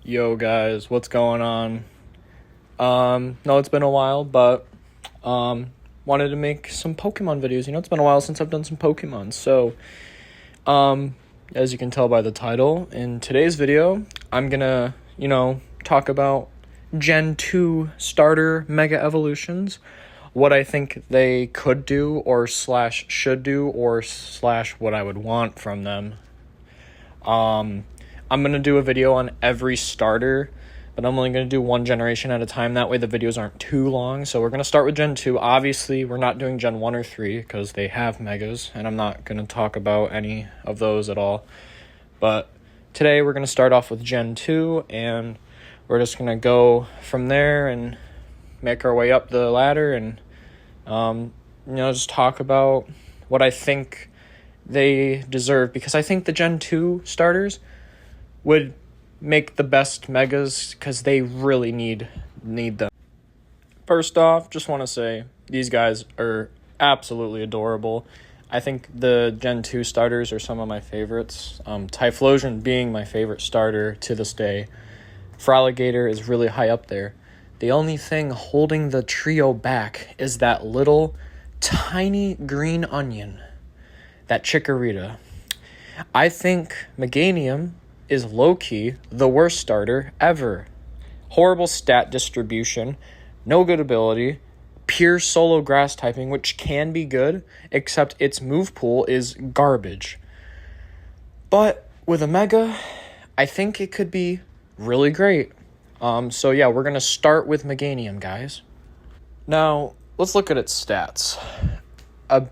Yo guys, what's going on? No, it's been a while, but wanted to make some Pokemon videos. It's been a while since I've done some Pokemon. So, as you can tell by the title, in today's video, I'm gonna, talk about Gen 2 starter Mega Evolutions, what I think they could do or / should do or / what I would want from them. I'm going to do a video on every starter, but I'm only going to do one generation at a time. That way the videos aren't too long. So we're going to start with Gen 2. Obviously, we're not doing Gen 1 or 3 because they have Megas, and I'm not going to talk about any of those at all. But today we're going to start off with Gen 2, and we're just going to go from there and make our way up the ladder and, just talk about what I think they deserve. Because I think the Gen 2 starters would make the best Megas because they really need them. First off, just want to say these guys are absolutely adorable. I think the Gen 2 starters are some of my favorites. Typhlosion being my favorite starter to this day. Froligator is really high up there. The only thing holding the trio back is that little tiny green onion, that Chikorita. I think Meganium is low-key the worst starter ever. Horrible stat distribution, no good ability, pure solo grass typing, which can be good, except its move pool is garbage. But with a Mega, I think it could be really great. So yeah, we're going to start with Meganium, guys. Now, let's look at its stats. A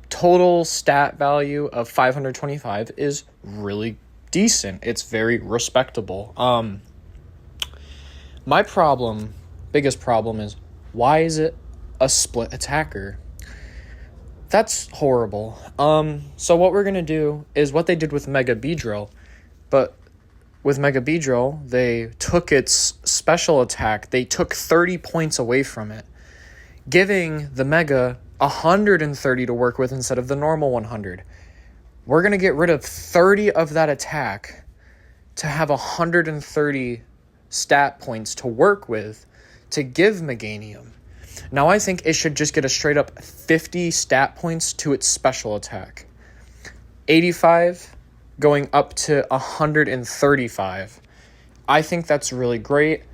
total stat value of 525 is really decent. It's very respectable. My biggest problem is, why is it a split attacker? That's horrible. So what we're gonna do is what they did with Mega Beedrill, but with Mega Beedrill, they took its special attack, they took 30 points away from it, giving the Mega 130 to work with instead of the normal 100. We're going to get rid of 30 of that attack to have 130 stat points to work with to give Meganium. Now, I think it should just get a straight up 50 stat points to its special attack. 85 going up to 135. I think that's really great,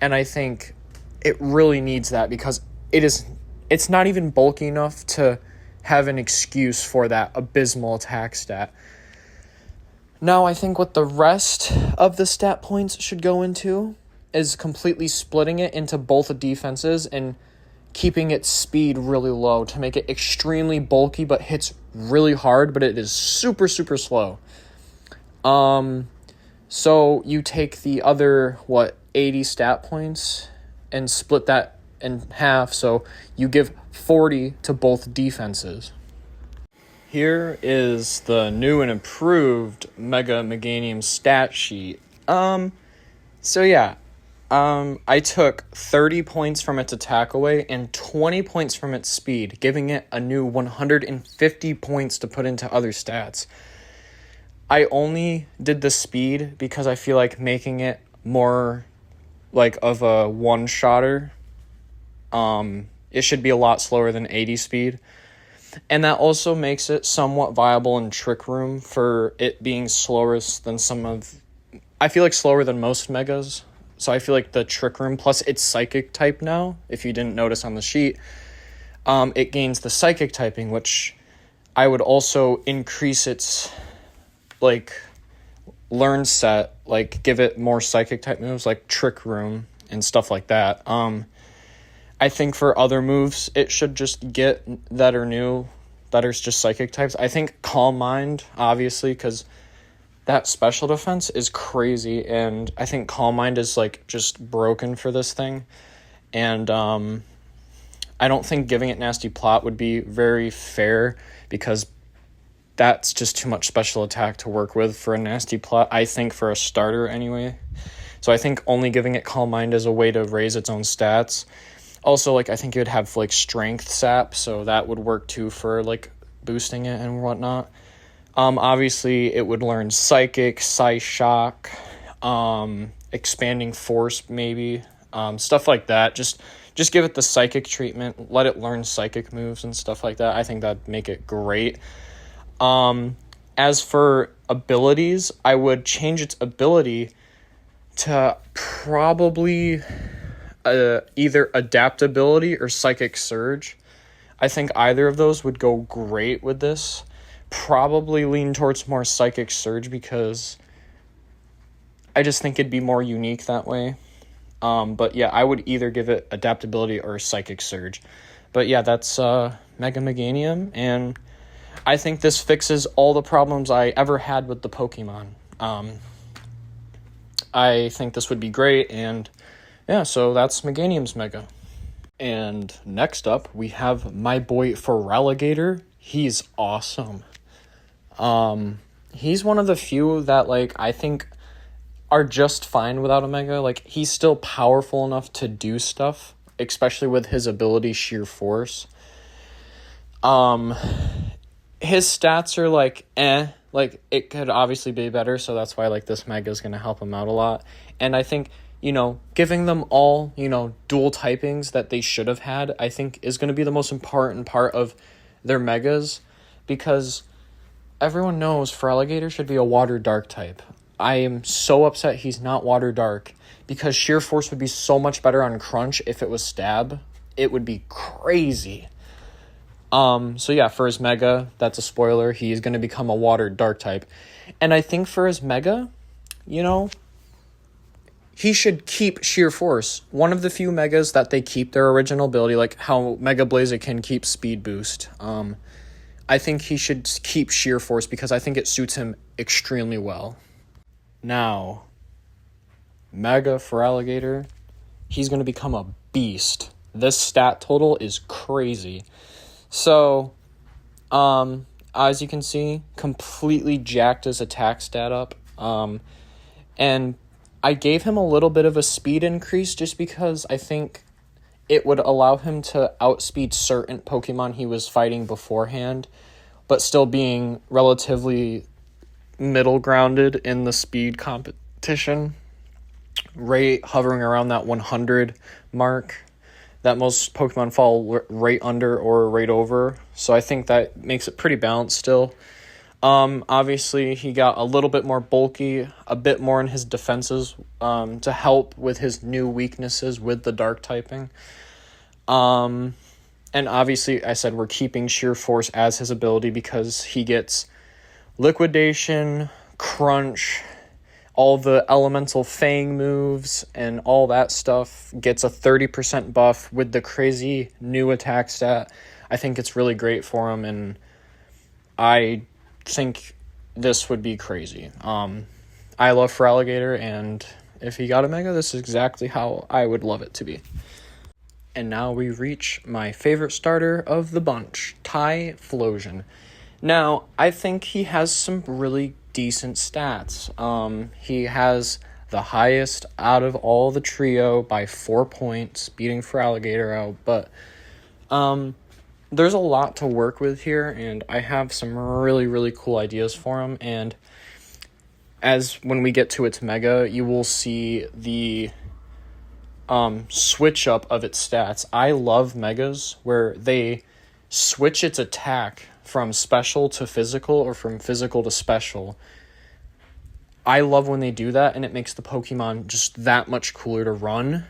and I think it really needs that because it's not even bulky enough to have an excuse for that abysmal attack stat. Now, I think what the rest of the stat points should go into is completely splitting it into both defenses and keeping its speed really low to make it extremely bulky but hits really hard, but it is super, super slow. So you take the other, 80 stat points and split that in half, so you give 40 to both defenses. Here is the new and improved Mega Meganium stat sheet. I took 30 points from its attack away and 20 points from its speed, giving it a new 150 points to put into other stats. I only did the speed because I feel like making it more like of a one-shotter. It should be a lot slower than 80 speed. And that also makes it somewhat viable in Trick Room for it being slower than I feel like slower than most Megas. So I feel like the Trick Room plus its Psychic type now, if you didn't notice on the sheet, it gains the Psychic typing, which I would also increase its, learn set, give it more Psychic type moves, like Trick Room and stuff like that. I think for other moves, it should just get that are new, that are just Psychic types. I think Calm Mind, obviously, because that special defense is crazy, and I think Calm Mind is, just broken for this thing. And I don't think giving it Nasty Plot would be very fair, because that's just too much special attack to work with for a Nasty Plot, I think, for a starter anyway. So I think only giving it Calm Mind is a way to raise its own stats. Also, I think it would have, Strength Sap, so that would work, too, for, boosting it and whatnot. Obviously, it would learn Psychic, Psyshock, expanding force, maybe, stuff like that. Just give it the psychic treatment, let it learn psychic moves and stuff like that. I think that'd make it great. As for abilities, I would change its ability to probably either adaptability or psychic surge. I think either of those would go great with this. Probably lean towards more psychic surge because I just think it'd be more unique that way. But yeah, I would either give it adaptability or psychic surge. But yeah, that's Mega Meganium, and I think this fixes all the problems I ever had with the Pokemon. I think this would be great, and yeah, so that's Meganium's Mega. And next up, we have my boy Feraligatr. He's awesome. He's one of the few that, like, I think are just fine without a Mega. Like, he's still powerful enough to do stuff, especially with his ability Sheer Force. His stats are like like it could obviously be better, so that's why like this Mega is going to help him out a lot. And I think, giving them all, dual typings that they should have had, I think is going to be the most important part of their Megas, because everyone knows Feraligatr should be a Water Dark type. I am so upset he's not Water Dark, because Sheer Force would be so much better on Crunch if it was Stab. It would be crazy. So yeah, for his Mega, that's a spoiler, he's going to become a Water Dark type. And I think for his Mega, he should keep Sheer Force. One of the few Megas that they keep their original ability, like how Mega Blaziken keeps Speed Boost. I think he should keep Sheer Force because I think it suits him extremely well. Now, Mega Feraligatr, he's going to become a beast. This stat total is crazy. So, as you can see, completely jacked his attack stat up. And I gave him a little bit of a speed increase just because I think it would allow him to outspeed certain Pokemon he was fighting beforehand, but still being relatively middle grounded in the speed competition. Rate hovering around that 100 mark that most Pokemon fall right under or right over. So I think that makes it pretty balanced still. Obviously, he got a little bit more bulky, a bit more in his defenses to help with his new weaknesses with the Dark typing. And obviously, I said we're keeping Sheer Force as his ability because he gets Liquidation, Crunch, all the Elemental Fang moves, and all that stuff. Gets a 30% buff with the crazy new attack stat. I think it's really great for him, and I think this would be crazy. I love Feraligatr, and if he got a Mega, this is exactly how I would love it to be. And now we reach my favorite starter of the bunch, Typhlosion. Now, I think he has some really decent stats. He has the highest out of all the trio by 4 points, beating Feraligatr out, but there's a lot to work with here, and I have some really, really cool ideas for him, and when we get to its Mega, you will see the switch up of its stats. I love Megas where they switch its attack from special to physical or from physical to special. I love when they do that, and it makes the Pokemon just that much cooler to run.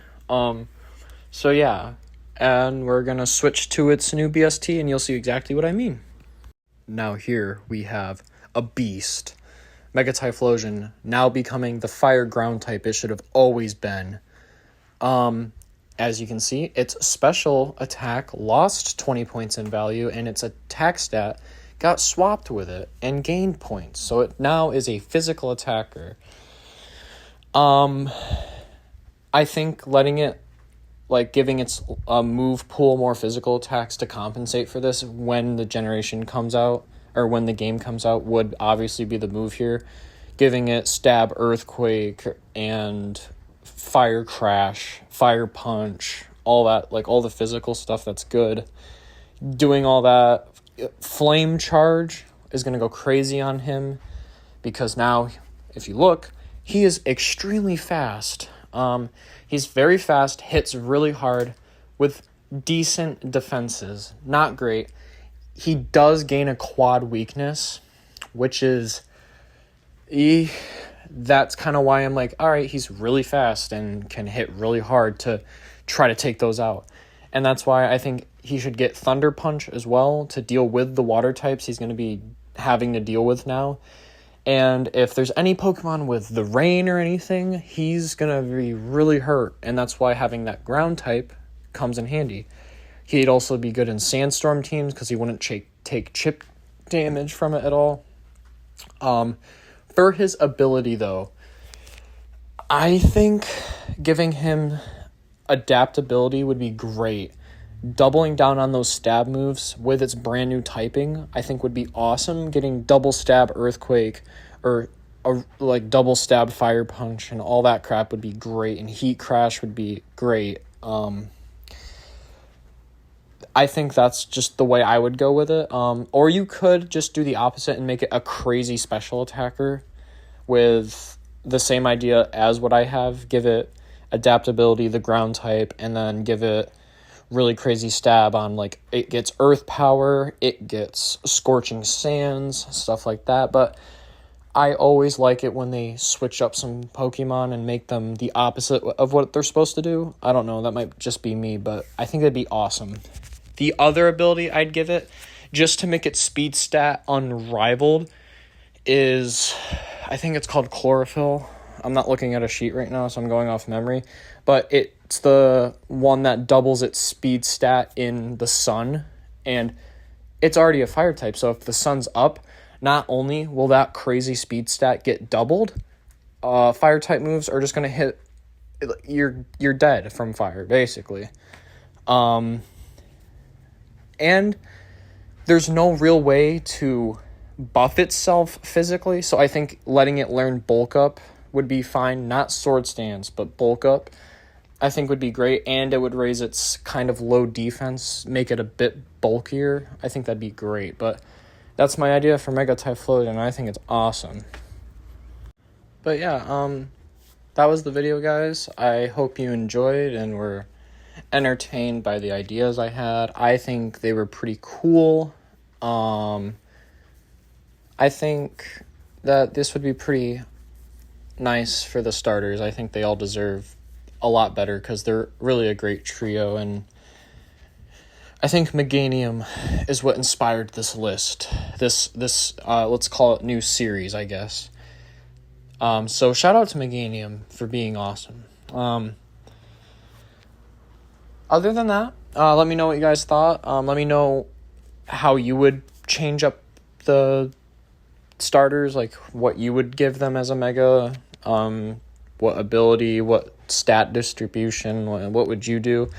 So yeah, and we're gonna switch to its new BST, and you'll see exactly what I mean. Now here we have a beast. Mega Typhlosion, now becoming the fire ground type it should have always been. As you can see, its special attack lost 20 points in value, and its attack stat got swapped with it and gained points. So it now is a physical attacker. I think letting it, giving its move pool more physical attacks to compensate for this when the generation comes out, or when the game comes out, would obviously be the move here. Giving it Stab, Earthquake, and Fire Crash, Fire Punch, all that, all the physical stuff that's good. Doing all that. Flame Charge is going to go crazy on him, because now, if you look, he is extremely fast. He's very fast, hits really hard with decent defenses. Not great. He does gain a quad weakness, which is... that's kind of why I'm like, all right, he's really fast and can hit really hard to try to take those out. And that's why I think he should get Thunder Punch as well to deal with the water types he's going to be having to deal with now. And if there's any Pokemon with the rain or anything, he's going to be really hurt. And that's why having that ground type comes in handy. He'd also be good in Sandstorm teams because he wouldn't take chip damage from it at all. For his ability, though, I think giving him adaptability would be great. Doubling down on those stab moves with its brand new typing, I think would be awesome. Getting double stab Earthquake or like double stab Fire Punch and all that crap would be great. And Heat Crash would be great. I think that's just the way I would go with it. Or you could just do the opposite and make it a crazy special attacker with the same idea as what I have. Give it adaptability, the ground type, and then give it really crazy stab on, like, it gets earth power, it gets scorching sands, stuff like that. But I always like it when they switch up some Pokemon and make them the opposite of what they're supposed to do. I don't know, that might just be me, but I think that'd be awesome. The other ability I'd give it, just to make its speed stat unrivaled, is, I think it's called Chlorophyll. I'm not looking at a sheet right now, so I'm going off memory. But it's the one that doubles its speed stat in the sun. And it's already a fire type, so if the sun's up, not only will that crazy speed stat get doubled, fire type moves are just going to hit... You're dead from fire, basically. And there's no real way to buff itself physically, so I think letting it learn Bulk Up would be fine. Not Sword Stance, but Bulk Up I think would be great, and it would raise its kind of low defense, make it a bit bulkier. I think that'd be great, but that's my idea for Mega Typhlosion, and I think it's awesome. But yeah, that was the video, guys. I hope you enjoyed and were entertained by the ideas I had. I think they were pretty cool. I think that this would be pretty nice for the starters. I think they all deserve a lot better because they're really a great trio, and I think Meganium is what inspired this list. This let's call it new series, I guess. So shout out to Meganium for being awesome. Other than that, let me know what you guys thought. Let me know how you would change up the starters, like what you would give them as a mega, what ability, what stat distribution, what would you do?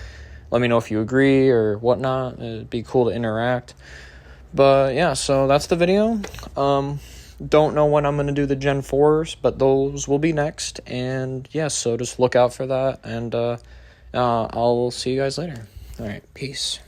Let me know if you agree or whatnot. It'd be cool to interact. But yeah, so that's the video. Don't know when I'm going to do the Gen 4s, but those will be next. And yeah, so just look out for that. And I'll see you guys later. All right, peace.